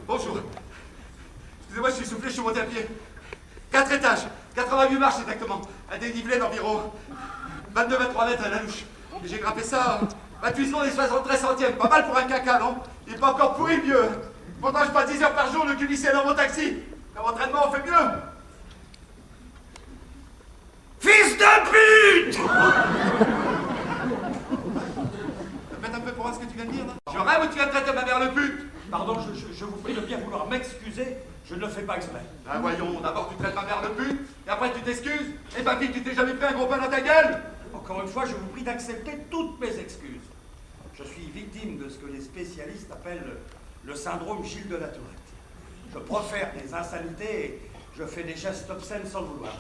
Bonjour. Excusez-moi, je suis soufflé, je suis monté à pied. 4 étages, 88 marches exactement. Un dénivelé d'environ 22-23 mètres à la louche. Et j'ai grimpé ça 28 secondes et 73 centièmes. Pas mal pour un caca, non? Il n'est pas encore pourri, mieux. Pourtant, je passe 10 heures par jour le cul lycée dans mon taxi. Comme entraînement, on fait mieux. Fils de pute! Répète un peu pour voir ce que tu viens de dire, là. Je rêve ou tu viens de traiter ma mère de pute? Pardon, je vous prie de bien vouloir m'excuser, je ne le fais pas exprès. Ben voyons, d'abord tu traites ma mère de pute, et après tu t'excuses, et papy, tu t'es jamais pris un gros pain dans ta gueule? Encore une fois, je vous prie d'accepter toutes mes excuses. Je suis victime de ce que les spécialistes appellent le syndrome Gilles de la Tourette. Je profère des insanités et je fais des gestes obscènes sans le vouloir.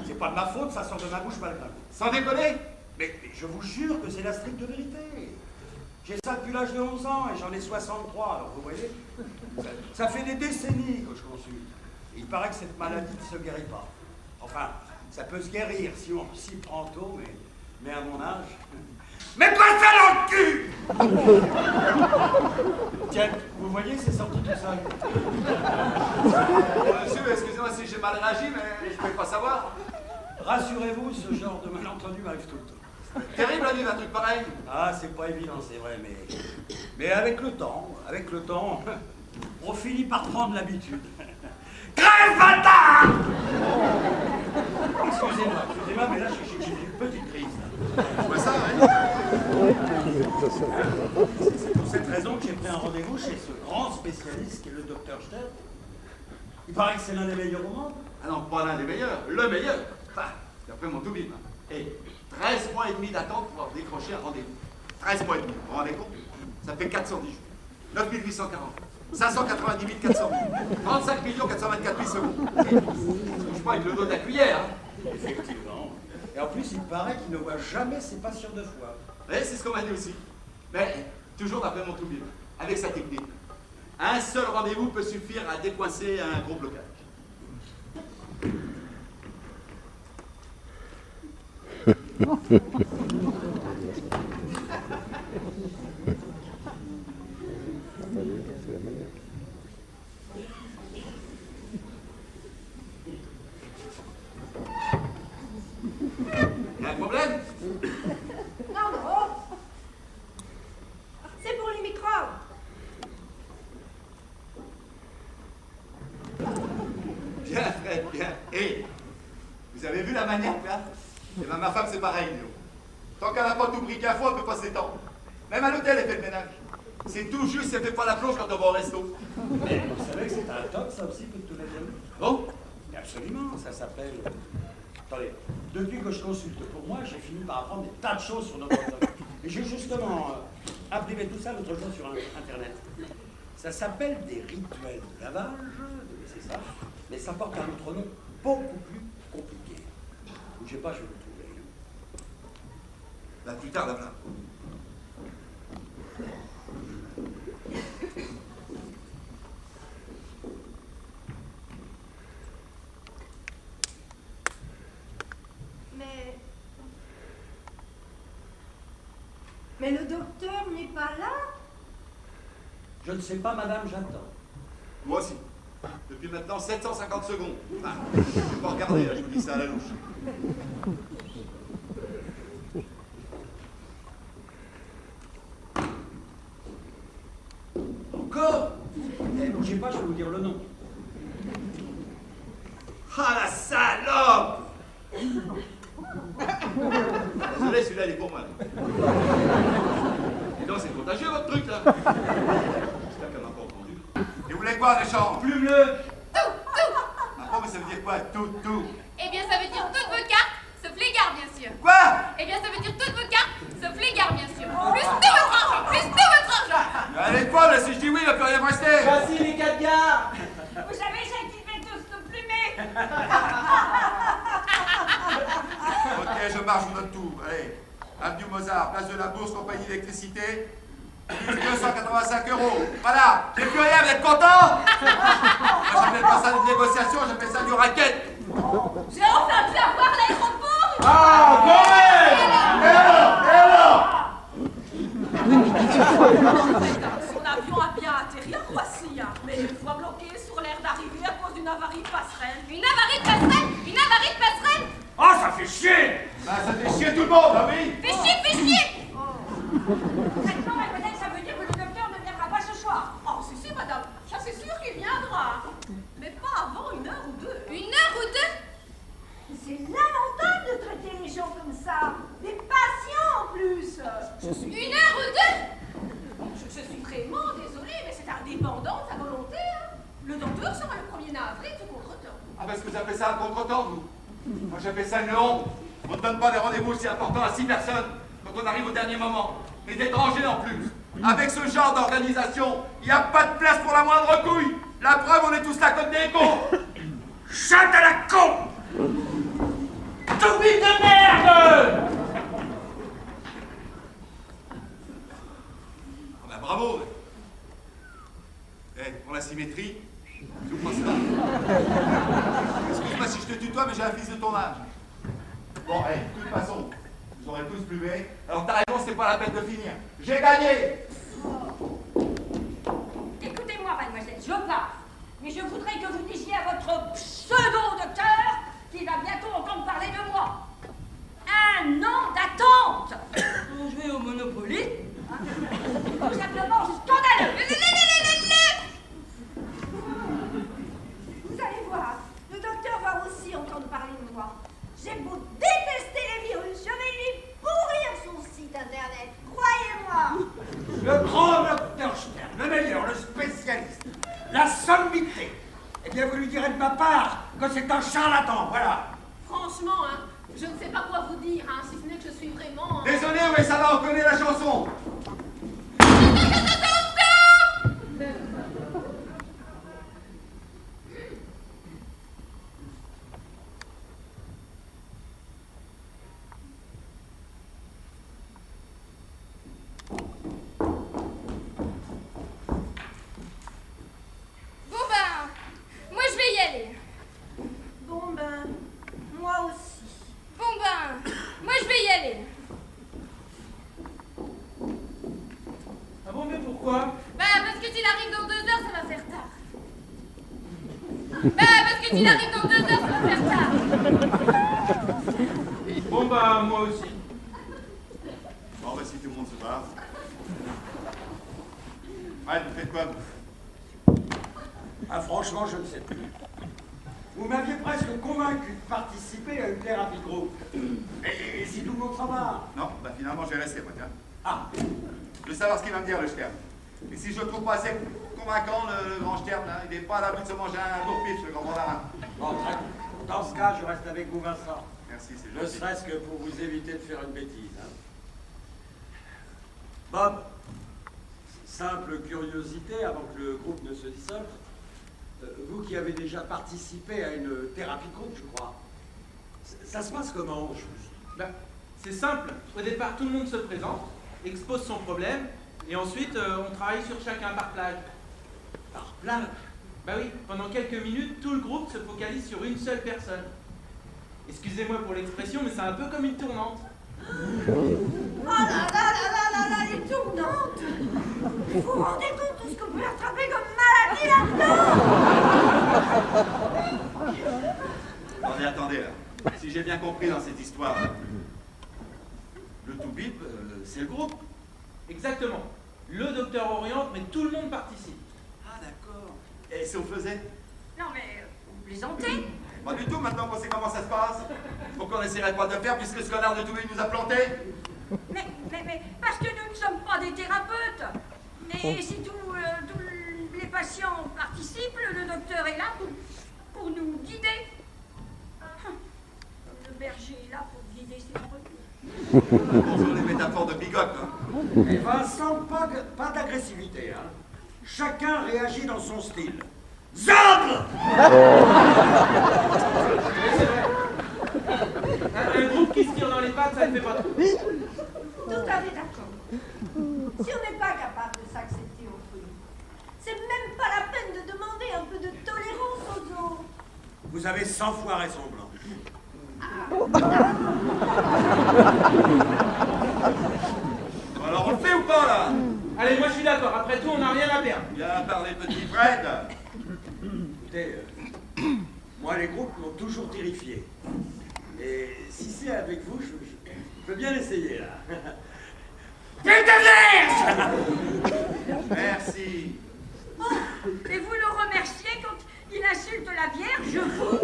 C'est pas de ma faute, ça sort de ma bouche malgré moi. Sans déconner? Mais je vous jure que c'est la stricte vérité. J'ai ça depuis l'âge de 11 ans et j'en ai 63, alors vous voyez, ça fait des décennies que je consulte. Et il paraît que cette maladie ne se guérit pas. Enfin, ça peut se guérir si on s'y prend tôt, mais à mon âge... Mets-toi ça dans le cul! Tiens, vous voyez, c'est sorti tout seul. Monsieur, excusez-moi si j'ai mal réagi, mais je ne pouvais pas savoir. Rassurez-vous, ce genre de malentendu m'arrive tout le temps. Terrible à vivre un truc pareil. Ah, c'est pas évident, c'est vrai, mais avec le temps, on finit par prendre l'habitude. Crève, bâtard! Excusez-moi, mais là, j'ai une petite crise. Je vois ça, ouais. C'est pour cette raison que j'ai pris un rendez-vous chez ce grand spécialiste qui est le docteur Stern. Il paraît que c'est l'un des meilleurs au monde. Ah non, pas l'un des meilleurs, le meilleur. Enfin, d'après mon tout-bim. Et 13 mois et demi d'attente pour décrocher un rendez-vous. 13 mois et demi, vous vous rendez compte? Ça fait 410 jours. 9 840. 590 400. 35 424 000 secondes. Je touche pas avec le dos de la cuillère, hein. Effectivement. Et en plus, il paraît qu'il ne voit jamais ses patients deux fois. Oui, c'est ce qu'on m'a dit aussi. Mais, toujours d'après mon tout-bim, avec sa technique. Un seul rendez-vous peut suffire à décoincer un gros blocage. Il y a un problème? Non. C'est pour les microbes. Bien, Fred, bien. Et vous avez vu la manière, là? Eh ben, ma femme, c'est pareil, Léo. Tant qu'elle n'a pas tout pris qu'à fois, elle ne peut pas s'étendre. Même à l'hôtel, elle fait le ménage. C'est tout juste, elle fait pas la plonge quand on va au resto. Mais vous savez que c'est un top, ça aussi, pour tous les hommes. Bon? Absolument, ça s'appelle... Attendez, depuis que je consulte pour moi, j'ai fini par apprendre des tas de choses sur notre corps. Et j'ai justement imprimé tout ça l'autre jour sur Internet. Ça s'appelle des rituels de lavage, c'est ça, mais ça porte un autre nom beaucoup plus compliqué. Bougez pas, je vais le trouver. Là, plus tard, là. Mais le docteur n'est pas là? Je ne sais pas, madame, j'attends. Moi aussi. Depuis maintenant 750 secondes. Ah, je ne vais pas regarder, là, je vous dis ça à la louche. Encore? Eh, bougez pas, je vais vous dire le nom. Ah, la salope! Désolé, celui-là, il est pour moi. Et donc, c'est contagieux, votre truc, là. J'espère qu'elle m'a pas entendu. Et vous voulez quoi, méchant? Plume-le! Tout. Ah, mais ça veut dire quoi, tout? Eh bien, ça veut dire toutes vos cartes, sauf les gardes, bien sûr. Quoi? Eh bien, ça veut dire toutes vos cartes, sauf les gardes, bien sûr. Plus tout votre argent, plus tout votre argent. Mais elle est folle, si je dis oui, il va plus rien me rester. Voici les 4 gars. Vous savez, j'ai activé tous nos plumés. Ok, je marche, je vous donne tout. Allez, avenue Mozart, place de la Bourse, compagnie d'électricité. 285 €. Voilà, j'ai plus rien, vous êtes content? Moi, j'appelle pas ça une négociation, j'appelle ça du racket. J'ai enfin pu avoir l'aéroport. Ah, quand même. Son avion a bien atterri à Roissy, hein, mais une fois bloqué sur l'aire d'arrivée à cause d'une avarie de passerelle. Une avarie de passerelle? Une avarie de passerelle? Oh, ça fait chier! Bah, ça fait chier tout le monde, ah oui. Fais chier, fais chier! Maintenant, mademoiselle, ça veut dire que le docteur ne viendra pas ce soir. Oh, si, madame, ça c'est sûr qu'il viendra. Mais pas avant 1 heure ou 2. 1 heure ou 2? C'est lamentable de traiter les gens comme ça. Des patients en plus. 1 heure ou 2? Je suis vraiment désolée, mais c'est indépendant de sa volonté. Hein. Le docteur sera le 1er avril de contretemps. Ah, parce que vous appelez ça un contre-temps, vous? Moi, j'appelle ça une honte. On ne donne pas des rendez-vous aussi importants à 6 personnes quand on arrive au dernier moment. Et d'étrangers en plus. Avec ce genre d'organisation, il n'y a pas de place pour la moindre couille. La preuve, on est tous là comme des cons. Chante à la con! Toupie de merde! Ah bah bravo. Eh, pour la symétrie, je vous prends ça. Excuse-moi si je te tutoie, mais j'ai un fils de ton âge. Bon, eh, de toute façon, vous aurez tous pluvé. Alors ta réponse, c'est pas la peine de finir. J'ai gagné. Écoutez-moi, mademoiselle, je pars. Mais je voudrais que vous disiez à votre pseudo-docteur qu'il va bientôt entendre parler de moi. 1 an d'attente. Je vais au Monopoly. Tout simplement scandaleux. Vous allez voir, le docteur va aussi entendre parler de moi. J'ai beau détester les virus, je vais lui pourrir son site internet. Croyez-moi. Le grand docteur Stern, le meilleur, le spécialiste, la sommité. Eh bien, vous lui direz de ma part que c'est un charlatan, voilà. Franchement, hein, je ne sais pas quoi vous dire, hein, si ce n'est que je suis vraiment... Désolé, mais ça va, on connaît la chanson. Bon ben, moi je vais y aller. Bon ben, moi aussi. Bon ben, moi je vais y aller. Ah bon, mais pourquoi? Bah parce que s'il arrive dans 2 heures, ça va faire tard. Bah parce que s'il arrive dans 2 heures, ça va faire tard. Bon bah, moi aussi. Bon, bah si tout le monde se barre. Ouais, vous faites quoi, vous? Ah, franchement, je ne sais plus. Vous m'aviez presque convaincu de participer à une thérapie de groupe. Et si tout le monde s'en va? Non, bah finalement, je vais rester, moi, tiens. Ah, Je veux savoir ce qu'il va me dire, le Stern. Et si je le trouve pas assez convaincant, le grand Stern, là, il n'est pas à l'abri de se manger un beau pif, le grand mandarin. bon, très bien. Dans ce cas, je reste avec vous, Vincent. Merci, c'est Ne gentil. serait-ce que pour vous éviter de faire une bêtise. Hein. Bob, simple curiosité avant que le groupe ne se dissolve. Vous qui avez déjà participé à une thérapie de groupe, je crois. Ça se passe comment, juste? Bah, c'est simple. Au départ, tout le monde se présente, expose son problème, et ensuite, on travaille sur chacun par plage. Par plage? Bah oui, pendant quelques minutes, tout le groupe se focalise sur une seule personne. Excusez-moi pour l'expression, mais c'est un peu comme une tournante. Oh là là là là là là, les tournantes. Vous vous rendez compte de ce qu'on peut attraper comme maladie là-dedans? Attendez, là. Si j'ai bien compris dans cette histoire, là, le Toubib, c'est le groupe. Exactement. Le docteur oriente, mais tout le monde participe. Ah, d'accord. Et si on faisait? Non, mais vous plaisantez. Pas du tout, maintenant qu'on sait comment ça se passe. Pourquoi on n'essaierait pas de le faire puisque ce connard de Toubib nous a plantés? Mais parce que nous ne sommes pas des thérapeutes. Et si tous les patients participent, le docteur est là pour nous guider. Le berger est là pour guider ses brebis. Bonjour les métaphores de bigote. Hein. Et Vincent, pas d'agressivité. Hein. Chacun réagit dans son style. Zab! Un groupe qui se tire dans les pattes, ça ne fait pas trop. Tout à fait d'accord. Si on n'est pas capable de s'accepter entre nous, c'est même pas la peine de demander un peu de tolérance aux autres. Vous avez 100 fois raison, Blanc. Bon, alors on le fait ou pas là? Allez, moi je suis d'accord. Après tout, on n'a rien à perdre. Bien parlé, petit Fred. Écoutez, moi les groupes m'ont toujours terrifié. Et si c'est avec vous, je peux bien l'essayer là. Putain de Vierge! Merci. Oh, et vous le remerciez quand il insulte la Vierge, vous?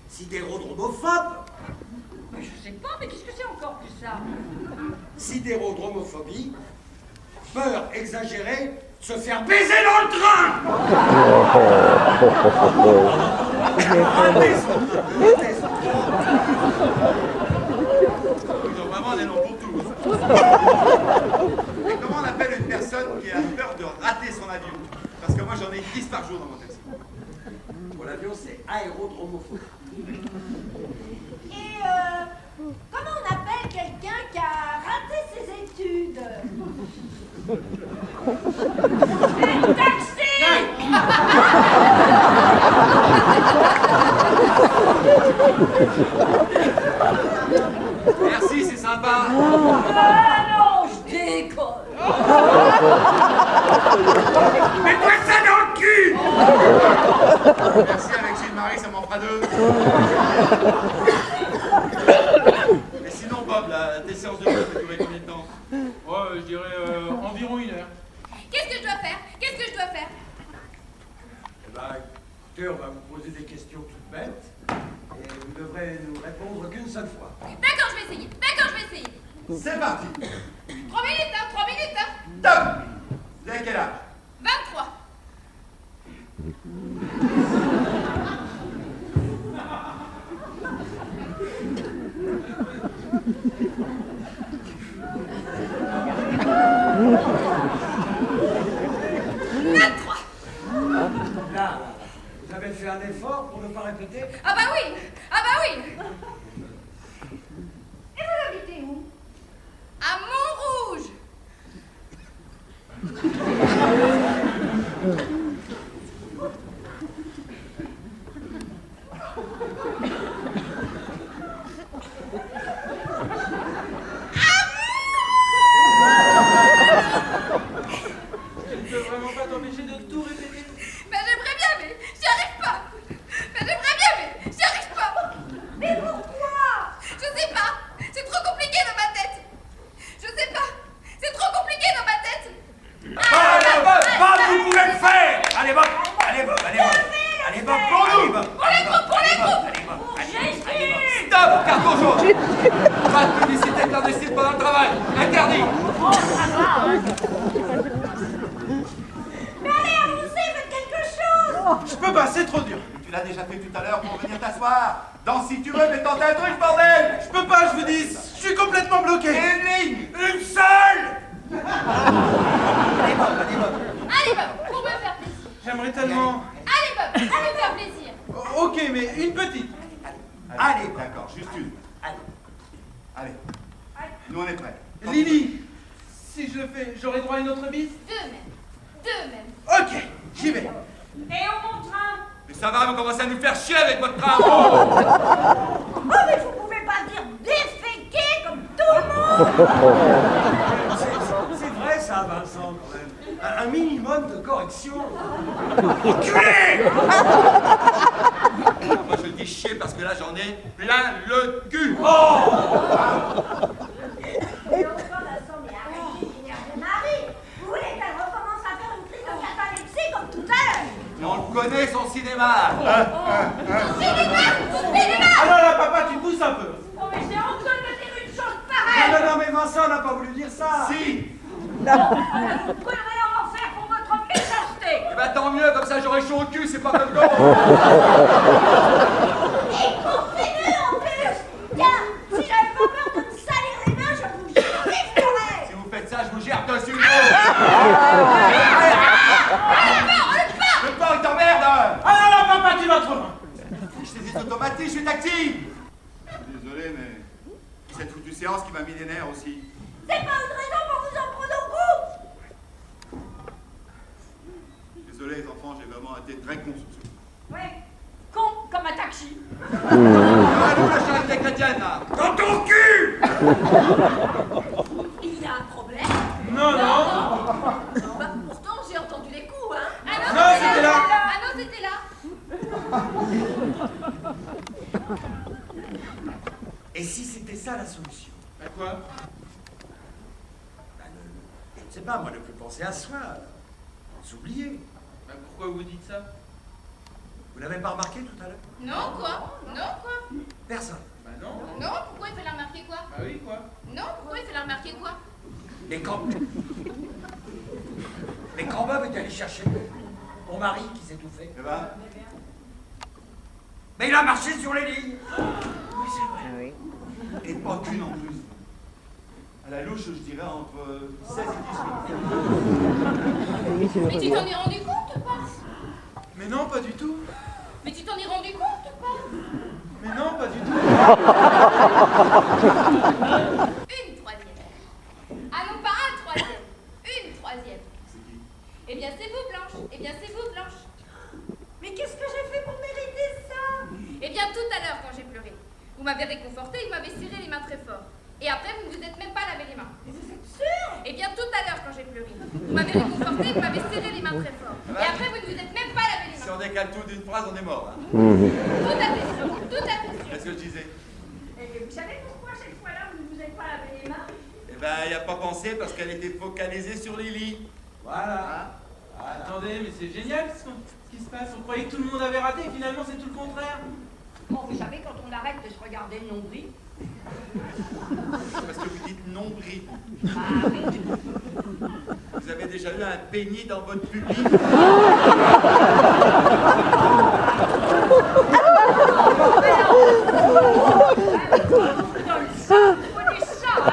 Sidérodromophobe? Mais je sais pas, mais qu'est-ce que c'est encore que ça? Sidérodromophobie, peur exagérée de se faire baiser dans le train. Ratez son train, ratez son train. Ils ont vraiment des noms pour tout. Et comment on appelle une personne qui a peur de rater son avion? Parce que moi j'en ai 10 par jour dans mon taxi. Pour l'avion, c'est aérodromophobie. Et comment on appelle quelqu'un qui a raté ses études? Un taxi! Merci, c'est sympa. Ah non, je déconne! Mets-toi ça dans le cul! Merci avec Gilles-Marie, ça m'en fera 2. Et sinon, Bob, là, tes séances de boxe, ça durait combien de temps? Ouais, je dirais environ 1 heure. Qu'est-ce que je dois faire? Qu'est-ce que je dois faire? Eh ben, écoutez, on va vous poser des questions toutes bêtes. Et vous devrez nous répondre qu'une seule fois. D'accord, je vais essayer. D'accord, je vais essayer. C'est parti. 3 minutes, hein, 3 minutes, hein. Top. Vous avez quel âge? 23. Là, vous avez fait un effort pour ne pas répéter? Ah bah oui. Ah bah oui. Et vous habitez où? À Montrouge. Tu ne peux vraiment pas t'empêcher de tout répéter? Mais j'aimerais bien, mais j'y arrive pas. Mais j'aimerais bien, mais j'y arrive pas. Mais pourquoi? Je sais pas. C'est trop compliqué dans ma tête. Je sais pas. C'est trop compliqué dans ma tête. Allez, Bob, Bob, vous pouvez le faire! Allez, Bob, allez, Bob, allez, Bob. Allez, Bob, pour nous! Pour les groupes, pour les groupes. Allez, Bob, allez, Bob. Stop, carton jaune. Pas de publicité clandestine pendant le travail. Interdit. Mais allez, avancez, faites quelque chose! Je peux pas, c'est trop dur. Tu l'as déjà fait tout à l'heure pour venir t'asseoir. Danse si tu veux, mais tente un truc, bordel. Je peux pas, je vous dis, je suis complètement bloqué. Et une ligne. Une seule! Allez, Bob, allez, Bob. Allez, Bob, pour me faire plaisir. J'aimerais tellement... Allez, Bob, pour me faire plaisir. Ok, mais une petite. Allez, d'accord, juste une. Allez. Allez. Nous, on est prêts. Lily, si je le fais, j'aurai droit à une autre bise? Deux même. Deux même. Ok, j'y vais. Et on montrera. Mais ça va, vous commencez à nous faire chier avec votre train. Oh, mais vous pouvez pas dire déféquer comme tout le monde! C'est vrai ça, Vincent, quand même. Un minimum de correction. Enculé! Moi, je dis chier parce que là, j'en ai plein le cul. Et enfin, Vincent, mais arrêtez d'énerver Marie! Vous voulez qu'elle recommence à faire une crise de catalepsie comme tout à l'heure? Mais on le connaît, son cinéma. Ah non, là, papa, tu pousses un peu. Oh, mais c'est honteux de me dire une chose Non, pareille! non, non, mais Vincent n'a pas voulu dire ça. Si. Vous pouvez rien en faire pour votre méchanceté! Eh ben, tant mieux, comme ça, j'aurai chaud au cul, c'est pas comme l'autre. Et continue en plus! Tiens, si j'avais pas peur de me salir les mains, je vous giflerais! Si vous faites ça, je vous gère dessus le dos. Le port, il t'emmerde. Ah non, non, papa, tu vas trop loin. Je saisis automatique, je suis taxi. Je suis désolé, mais cette foutue séance qui m'a mis les nerfs aussi. C'est pas une raison pour vous en prendre au groupe! Désolé, les enfants, j'ai vraiment été très con sur ce coup. Ouais, con comme un taxi. Ah, nous, la charité chrétienne, là. Dans ton cul! Il y a un problème? Non, non. Bah, pourtant, j'ai entendu les coups, hein? la solution. À quoi? Ben, je ne sais pas, moi, ne plus penser à soi. S'oublier. Bah, pourquoi vous dites ça? Vous n'avez pas remarqué tout à l'heure? Non, quoi? Non, quoi? Personne. Bah non. Non, pourquoi il fallait remarquer quoi? Bah oui, quoi? Non, pourquoi il fallait remarquer quoi? Les camps. Les camps est allé chercher mon mari qui s'étouffait. Eh ben, Mais il a marché sur les lignes. Oui, c'est vrai. Ah oui. et pas qu'une en plus. À la louche, je dirais entre 16 et 18. Mais tu t'en es rendu compte ou pas? Mais non, pas du tout. Mais tu t'en es rendu compte ou pas? Mais non, pas du tout. Une troisième. Ah non, pas un troisième. Une troisième. C'est qui? Eh bien, c'est vous, Blanche. Eh bien, c'est vous, Blanche. Mais qu'est-ce que j'ai fait pour mériter ça? Eh bien, tout à l'heure, quand j'ai pleuré, vous m'avez réconforté, vous m'avez serré les mains très fort. Et après, vous ne vous êtes même pas lavé les mains. Mais vous êtes sûr? Eh bien, tout à l'heure, quand j'ai pleuré, vous m'avez réconforté, vous m'avez serré les mains très fort. Et après, vous ne vous êtes même pas lavé les Si mains. on décale tout d'une phrase, on est mort. Hein. Tout à fait sûr, tout à fait sûr. Qu'est-ce que je disais? Et vous savez pourquoi cette fois-là, vous ne vous êtes pas lavé les mains? Eh ben, il a pas pensé parce qu'elle était focalisée sur les lits. Voilà. Attendez, mais c'est génial ce qui se passe. On croyait que tout le monde avait raté et finalement c'est tout le contraire. Bon, vous savez, quand on arrête de se regarder le nombril, Parce que vous dites nombril. bah oui. Vous avez déjà eu un pénis dans votre public? Dans le sang, faut du sang, hein.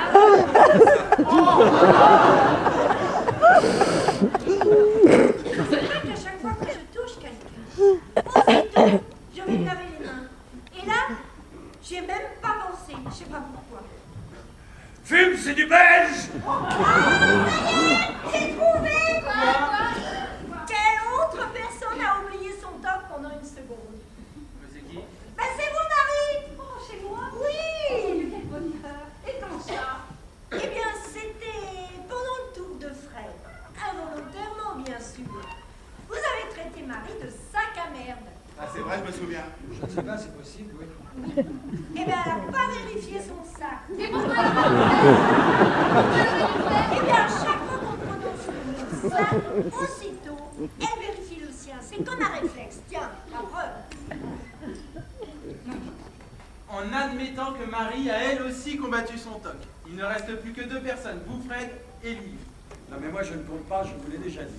C'est vrai qu'à chaque fois que je touche quelqu'un, aussitôt, je vais me laver les mains. Et là, j'ai même pas pensé, je sais pas pourquoi. Fume, c'est du belge. J'ai trouvé! Quoi? Quelle autre personne a oublié son toc pendant une seconde? Mais c'est qui? Ben c'est vous, Marie! Oh, c'est moi? Oui! Quel bonheur. Et quand ça? Eh bien, c'était pendant le tour de Fred. Involontairement, bien sûr. Vous avez traité Marie de sac à merde. Ah, c'est vrai, je me souviens. Je ne sais pas, c'est possible, oui. Eh bien, elle n'a pas vérifié son sac. Et pourquoi elle a Eh bien, à chaque fois qu'on prononce le mot sac, aussitôt, elle vérifie le sien. C'est comme un réflexe. Tiens, la preuve. En admettant que Marie a elle aussi combattu son toc. Il ne reste plus que deux personnes, vous Fred et lui. Non mais moi je ne compte pas, je vous l'ai déjà dit.